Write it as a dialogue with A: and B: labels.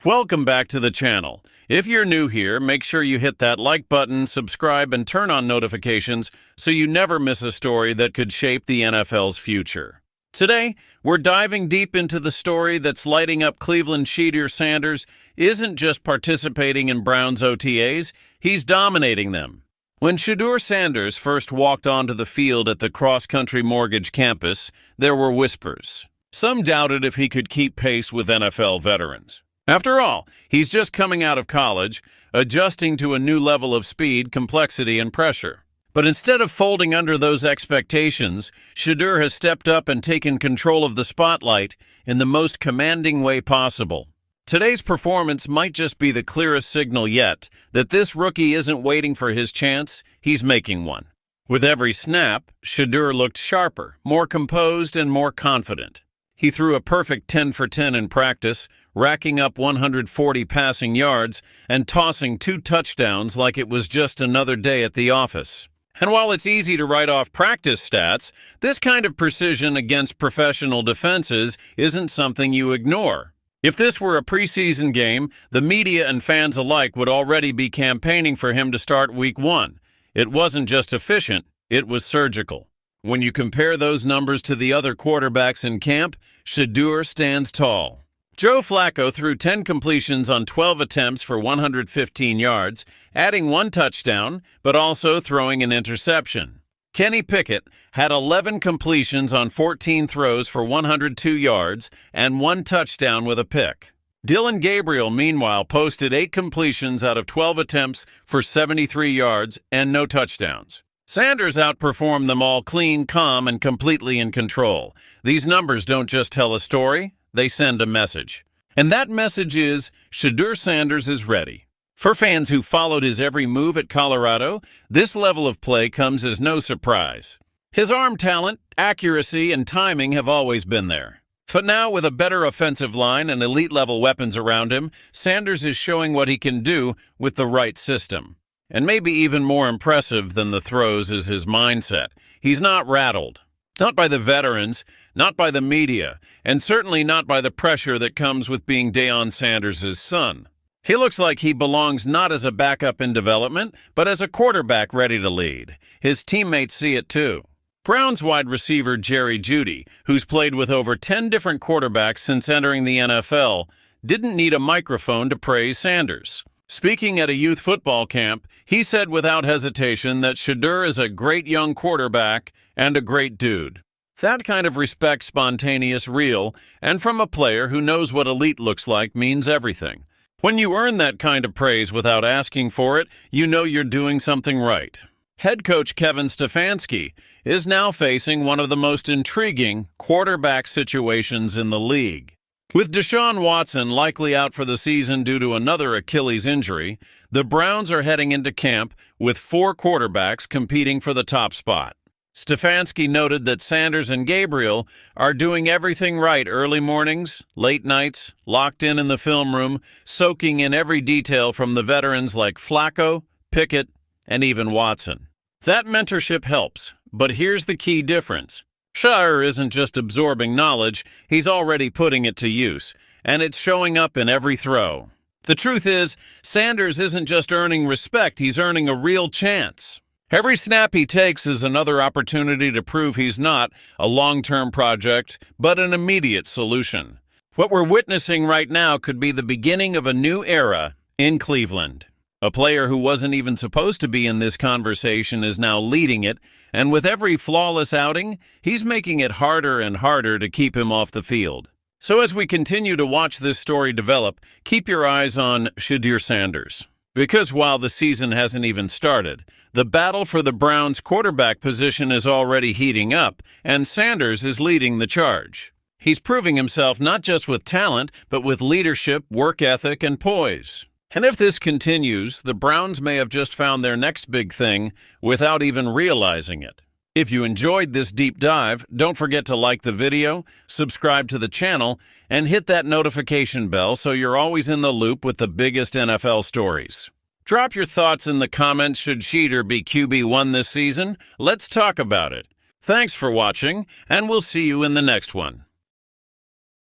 A: Welcome back to the channel. If you're new here, make sure you hit that like button, subscribe, and turn on notifications so you never miss a story that could shape the NFL's future. Today, we're diving deep into the story that's lighting up Cleveland. Shedeur Sanders isn't just participating in Browns OTAs, he's dominating them. When Shedeur Sanders first walked onto the field at the cross-country mortgage campus, there were whispers. Some doubted if he could keep pace with NFL veterans. After all, he's just coming out of college, adjusting to a new level of speed, complexity, and pressure. But instead of folding under those expectations, Shedeur has stepped up and taken control of the spotlight in the most commanding way possible. Today's performance might just be the clearest signal yet that this rookie isn't waiting for his chance, he's making one. With every snap, Shedeur looked sharper, more composed, and more confident. He threw a perfect 10 for 10 in practice, racking up 140 passing yards and tossing 2 touchdowns like it was just another day at the office. And while it's easy to write off practice stats, this kind of precision against professional defenses isn't something you ignore. If this were a preseason game, the media and fans alike would already be campaigning for him to start Week 1. It wasn't just efficient, it was surgical. When you compare those numbers to the other quarterbacks in camp, Shedeur stands tall. Joe Flacco threw 10 completions on 12 attempts for 115 yards, adding 1 touchdown, but also throwing an interception. Pickett had 11 completions on 14 throws for 102 yards and 1 touchdown with a pick. Dillon Gabriel, meanwhile, posted 8 completions out of 12 attempts for 73 yards and no touchdowns. Sanders outperformed them all clean, calm, and completely in control. These numbers don't just tell a story, they send a message. And that message is, Shedeur Sanders is ready. For fans who followed his every move at Colorado, this level of play comes as no surprise. His arm talent, accuracy, and timing have always been there. But now, with a better offensive line and elite-level weapons around him, Sanders is showing what he can do with the right system. And maybe even more impressive than the throws is his mindset. He's not rattled. Not by the veterans, not by the media, and certainly not by the pressure that comes with being Deion Sanders' son. He looks like he belongs not as a backup in development, but as a quarterback ready to lead. His teammates see it too. Browns wide receiver Jerry Jeudy, who's played with over 10 different quarterbacks since entering the NFL, didn't need a microphone to praise Sanders. Speaking at a youth football camp, he said without hesitation that Shedeur is a great young quarterback and a great dude. That kind of respect, spontaneous, real, and from a player who knows what elite looks like means everything. When you earn that kind of praise without asking for it, you know you're doing something right. Head coach Kevin Stefanski is now facing one of the most intriguing quarterback situations in the league. With Deshaun Watson likely out for the season due to another Achilles injury, the Browns are heading into camp with 4 quarterbacks competing for the top spot. Stefanski noted that Sanders and Gabriel are doing everything right early mornings, late nights, locked in the film room, soaking in every detail from the veterans like Flacco, Pickett, and even Watson. That mentorship helps, but here's the key difference. Shedeur isn't just absorbing knowledge, he's already putting it to use, and it's showing up in every throw. The truth is, Sanders isn't just earning respect, he's earning a real chance. Every snap he takes is another opportunity to prove he's not a long-term project, but an immediate solution. What we're witnessing right now could be the beginning of a new era in Cleveland. A player who wasn't even supposed to be in this conversation is now leading it, and with every flawless outing, he's making it harder and harder to keep him off the field. So as we continue to watch this story develop, keep your eyes on Shedeur Sanders. Because while the season hasn't even started, the battle for the Browns' quarterback position is already heating up, and Sanders is leading the charge. He's proving himself not just with talent, but with leadership, work ethic, and poise. And if this continues, the Browns may have just found their next big thing without even realizing it. If you enjoyed this deep dive, don't forget to like the video, subscribe to the channel, and hit that notification bell so you're always in the loop with the biggest NFL stories. Drop your thoughts in the comments. Should Shedeur be QB1 this season? Let's talk about it. Thanks for watching, and we'll see you in the next one.